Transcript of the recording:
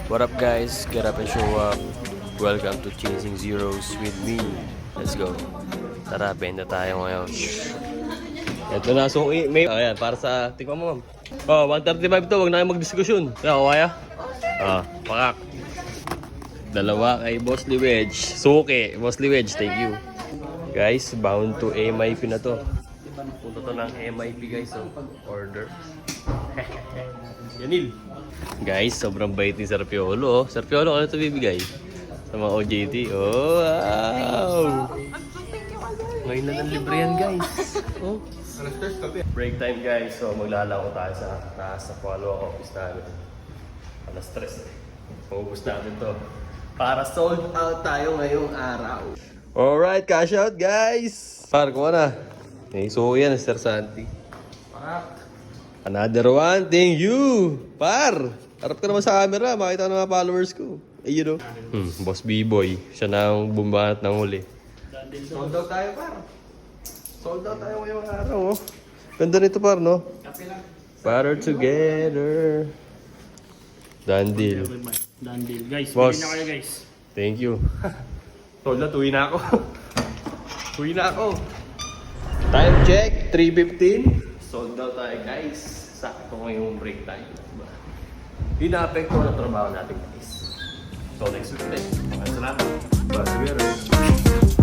What up guys? Get up and show up. Welcome to Chasing Zeros with me. Let's go. Tara, benda tayo ngayon. Ito na, so may... Ayan, para sa... Tikman mo, ma'am. Oh, 135 to. Huwag na kayo magdiskusyon. Kaya, kaya? Pakak. Dalawa kay Boss Liwedge. Suke. Boss Liwedge, thank you. Guys, bound to MIP na to. Punta to ng MIP guys. So, order. Yanil. Guys, sobrang bait ni Sir Piolo. Sir Piolo, ano ito bibigay? Sa mga OJT. Oh, wow! Ngayon na ng libre yan, guys. Oh. Break time, guys. So, maglalako tayo sa taas sa follow office namin. Alas 3 eh. Maubos namin to. Para sold out tayo ngayong araw. Alright, cash out, guys! Par, kuha na. Okay, so yan, Sir Santi. Another one, thank you! Par! Harap ka naman sa camera, makita ng mga followers ko. Eh, you know. Boss B-Boy. Siya na ang bumbanat ng huli. Sold out tayo, par. Sold out tayo ngayong araw, oh. Ganda nito, par, no? Better together. Done deal. Done deal. Guys, Boss. bilhin na kayo guys. Thank you. Sold out, uwi na ako. Uwi na ako. Time check, 3:15. Sold out tayo, guys. Sakto ngayong break time. Hindi na-apekto ang trabaho natin, guys. So, next week ulit. Maraming salamat. Bye,